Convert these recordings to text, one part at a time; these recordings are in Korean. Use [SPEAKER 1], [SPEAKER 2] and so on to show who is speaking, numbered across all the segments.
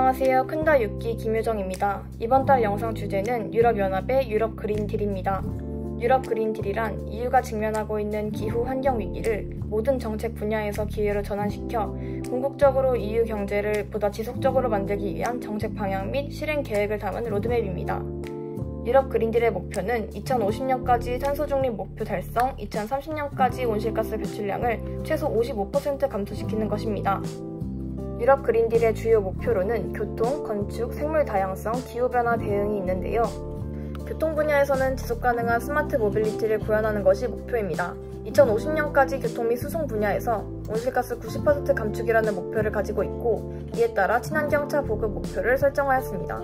[SPEAKER 1] 안녕하세요. 큰다 6기 김효정입니다. 이번 달 영상 주제는 유럽연합의 유럽 그린딜입니다. 유럽 그린딜이란 EU가 직면하고 있는 기후 환경 위기를 모든 정책 분야에서 기회로 전환시켜 궁극적으로 EU 경제를 보다 지속적으로 만들기 위한 정책 방향 및 실행 계획을 담은 로드맵입니다. 유럽 그린딜의 목표는 2050년까지 탄소 중립 목표 달성, 2030년까지 온실가스 배출량을 최소 55% 감소시키는 것입니다. 유럽 그린딜의 주요 목표로는 교통, 건축, 생물 다양성, 기후변화 대응이 있는데요. 교통 분야에서는 지속가능한 스마트 모빌리티를 구현하는 것이 목표입니다. 2050년까지 교통 및 수송 분야에서 온실가스 90% 감축이라는 목표를 가지고 있고, 이에 따라 친환경차 보급 목표를 설정하였습니다.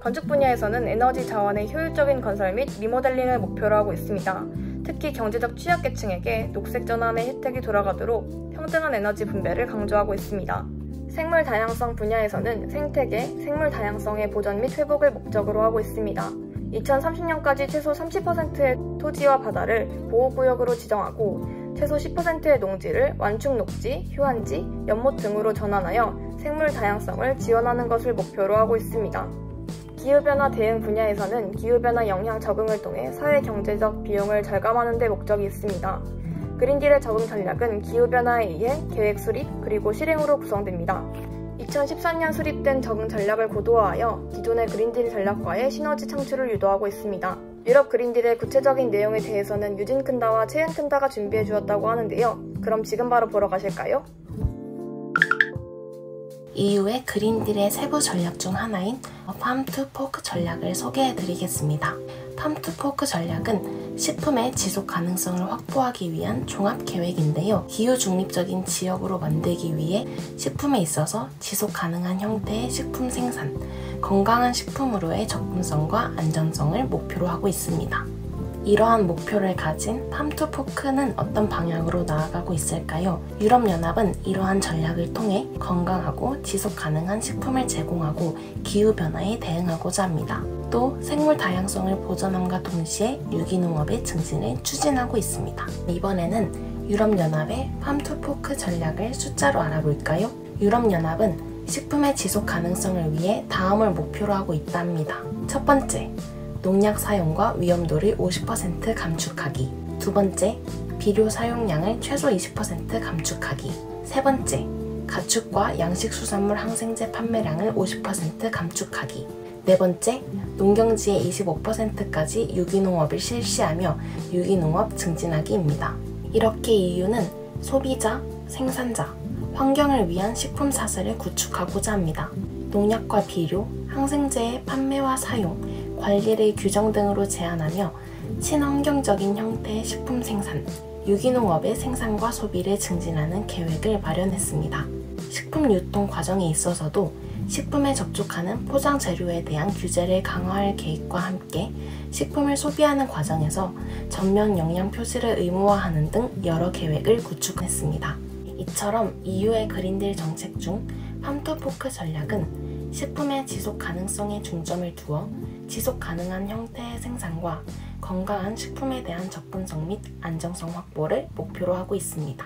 [SPEAKER 1] 건축 분야에서는 에너지 자원의 효율적인 건설 및 리모델링을 목표로 하고 있습니다. 특히 경제적 취약계층에게 녹색 전환의 혜택이 돌아가도록 평등한 에너지 분배를 강조하고 있습니다. 생물 다양성 분야에서는 생태계, 생물 다양성의 보전 및 회복을 목적으로 하고 있습니다. 2030년까지 최소 30%의 토지와 바다를 보호구역으로 지정하고 최소 10%의 농지를 완충 녹지, 휴한지, 연못 등으로 전환하여 생물 다양성을 지원하는 것을 목표로 하고 있습니다. 기후변화 대응 분야에서는 기후변화 영향 적응을 통해 사회-경제적 비용을 절감하는 데 목적이 있습니다. 그린딜의 적응 전략은 기후변화에 의해 계획 수립 그리고 실행으로 구성됩니다. 2014년 수립된 적응 전략을 고도화하여 기존의 그린딜 전략과의 시너지 창출을 유도하고 있습니다. 유럽 그린딜의 구체적인 내용에 대해서는 유진 큰다와 채은 큰다가 준비해 주었다고 하는데요. 그럼 지금 바로 보러 가실까요?
[SPEAKER 2] EU의 그린딜의 세부 전략 중 하나인 Farm to Fork 전략을 소개해 드리겠습니다. Farm to Fork 전략은 식품의 지속 가능성을 확보하기 위한 종합 계획인데요. 기후 중립적인 지역으로 만들기 위해 식품에 있어서 지속 가능한 형태의 식품 생산, 건강한 식품으로의 접근성과 안전성을 목표로 하고 있습니다. 이러한 목표를 가진 Farm to Fork는 어떤 방향으로 나아가고 있을까요? 유럽연합은 이러한 전략을 통해 건강하고 지속 가능한 식품을 제공하고 기후변화에 대응하고자 합니다. 또 생물 다양성을 보존함과 동시에 유기농업의 증진을 추진하고 있습니다. 이번에는 유럽연합의 Farm to Fork 전략을 숫자로 알아볼까요? 유럽연합은 식품의 지속 가능성을 위해 다음을 목표로 하고 있다 합니다. 첫 번째, 농약 사용과 위험도를 50% 감축하기. 두 번째, 비료 사용량을 최소 20% 감축하기. 세 번째, 가축과 양식수산물 항생제 판매량을 50% 감축하기. 네 번째, 농경지의 25%까지 유기농업을 실시하며 유기농업 증진하기입니다. 이렇게 EU는 소비자, 생산자, 환경을 위한 식품 사슬을 구축하고자 합니다. 농약과 비료, 항생제의 판매와 사용, 관리를 규정 등으로 제한하며 친환경적인 형태의 식품 생산, 유기농업의 생산과 소비를 증진하는 계획을 마련했습니다. 식품 유통 과정에 있어서도 식품에 접촉하는 포장 재료에 대한 규제를 강화할 계획과 함께 식품을 소비하는 과정에서 전면 영양 표시를 의무화하는 등 여러 계획을 구축했습니다. 이처럼 EU의 그린딜 정책 중 Farm to Fork 전략은 식품의 지속 가능성에 중점을 두어 지속 가능한 형태의 생산과 건강한 식품에 대한 접근성 및 안정성 확보를 목표로 하고 있습니다.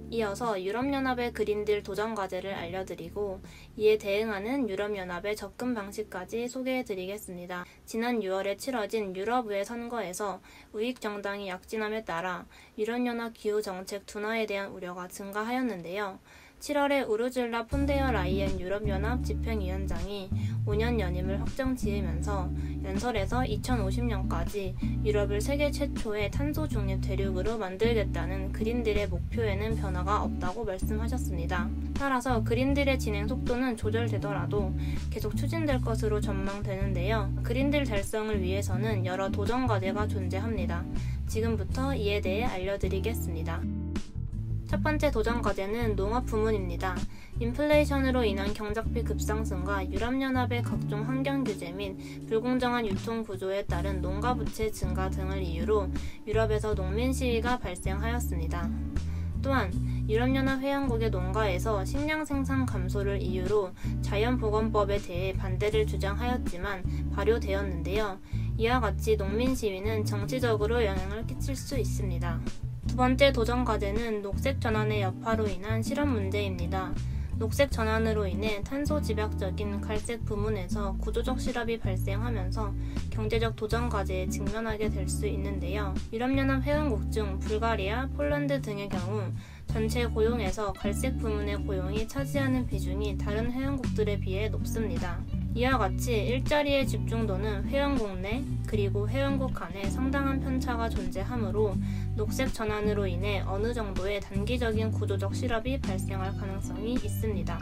[SPEAKER 3] 이어서 유럽연합의 그린딜 도전 과제를 알려드리고 이에 대응하는 유럽연합의 접근 방식까지 소개해드리겠습니다. 지난 6월에 치러진 유럽의회 선거에서 우익 정당이 약진함에 따라 유럽연합 기후정책 둔화에 대한 우려가 증가하였는데요. 7월에 우르줄라 폰데어 라이엔 유럽연합 집행위원장이 5년 연임을 확정 지으면서 연설에서 2050년까지 유럽을 세계 최초의 탄소 중립 대륙으로 만들겠다는 그린딜의 목표에는 변화가 없다고 말씀하셨습니다. 따라서 그린딜의 진행 속도는 조절되더라도 계속 추진될 것으로 전망되는데요. 그린딜 달성을 위해서는 여러 도전 과제가 존재합니다. 지금부터 이에 대해 알려드리겠습니다. 첫 번째 도전 과제는 농업 부문입니다. 인플레이션으로 인한 경작비 급상승과 유럽연합의 각종 환경 규제 및 불공정한 유통 구조에 따른 농가 부채 증가 등을 이유로 유럽에서 농민 시위가 발생하였습니다. 또한 유럽연합 회원국의 농가에서 식량 생산 감소를 이유로 자연보건법에 대해 반대를 주장하였지만 발효되었는데요. 이와 같이 농민 시위는 정치적으로 영향을 끼칠 수 있습니다. 두 번째 도전 과제는 녹색 전환의 여파로 인한 실업 문제입니다. 녹색 전환으로 인해 탄소 집약적인 갈색 부문에서 구조적 실업이 발생하면서 경제적 도전 과제에 직면하게 될 수 있는데요. 유럽연합 회원국 중 불가리아, 폴란드 등의 경우 전체 고용에서 갈색 부문의 고용이 차지하는 비중이 다른 회원국들에 비해 높습니다. 이와 같이 일자리의 집중도는 회원국 내 그리고 회원국 간에 상당한 편차가 존재하므로 녹색 전환으로 인해 어느 정도의 단기적인 구조적 실업이 발생할 가능성이 있습니다.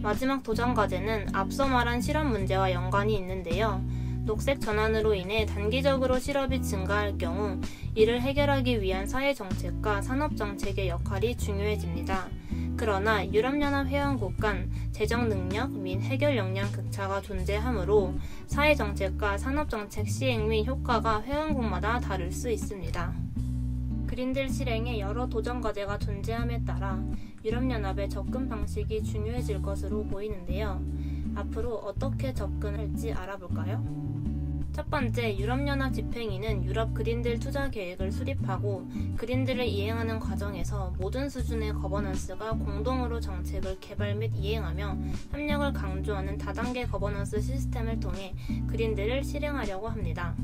[SPEAKER 3] 마지막 도전 과제는 앞서 말한 실업 문제와 연관이 있는데요. 녹색 전환으로 인해 단기적으로 실업이 증가할 경우 이를 해결하기 위한 사회정책과 산업정책의 역할이 중요해집니다. 그러나 유럽연합 회원국 간 재정 능력 및 해결 역량 격차가 존재하므로 사회정책과 산업정책 시행 및 효과가 회원국마다 다를 수 있습니다. 그린딜 실행에 여러 도전 과제가 존재함에 따라 유럽연합의 접근 방식이 중요해질 것으로 보이는데요. 앞으로 어떻게 접근할지 알아볼까요? 첫 번째, 유럽연합 집행위는 유럽 그린딜 투자 계획을 수립하고 그린딜을 이행하는 과정에서 모든 수준의 거버넌스가 공동으로 정책을 개발 및 이행하며 협력을 강조하는 다단계 거버넌스 시스템을 통해 그린딜을 실행하려고 합니다.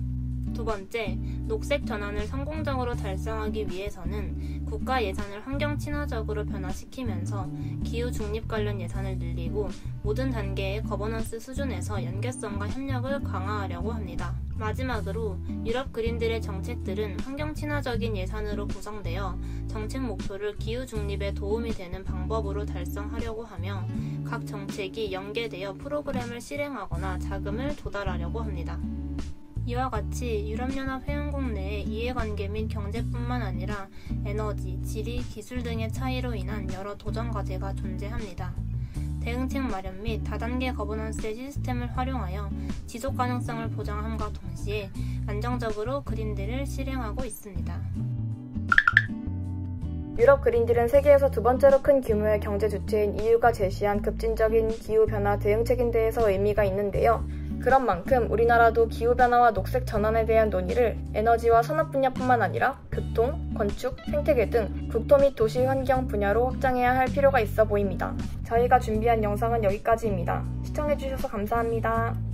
[SPEAKER 3] 두 번째, 녹색 전환을 성공적으로 달성하기 위해서는 국가 예산을 환경 친화적으로 변화시키면서 기후 중립 관련 예산을 늘리고 모든 단계의 거버넌스 수준에서 연계성과 협력을 강화하려고 합니다. 마지막으로 유럽 그린딜의 정책들은 환경 친화적인 예산으로 구성되어 정책 목표를 기후 중립에 도움이 되는 방법으로 달성하려고 하며 각 정책이 연계되어 프로그램을 실행하거나 자금을 조달하려고 합니다. 이와 같이 유럽연합 회원국 내의 이해관계 및 경제뿐만 아니라 에너지, 지리, 기술 등의 차이로 인한 여러 도전 과제가 존재합니다. 대응책 마련 및 다단계 거버넌스의 시스템을 활용하여 지속 가능성을 보장함과 동시에 안정적으로 그린딜을 실행하고 있습니다.
[SPEAKER 1] 유럽 그린딜은 세계에서 두 번째로 큰 규모의 경제 주체인 EU가 제시한 급진적인 기후변화 대응책인 데에서 의미가 있는데요. 그런 만큼 우리나라도 기후변화와 녹색 전환에 대한 논의를 에너지와 산업 분야뿐만 아니라 교통, 건축, 생태계 등 국토 및 도시 환경 분야로 확장해야 할 필요가 있어 보입니다. 저희가 준비한 영상은 여기까지입니다. 시청해주셔서 감사합니다.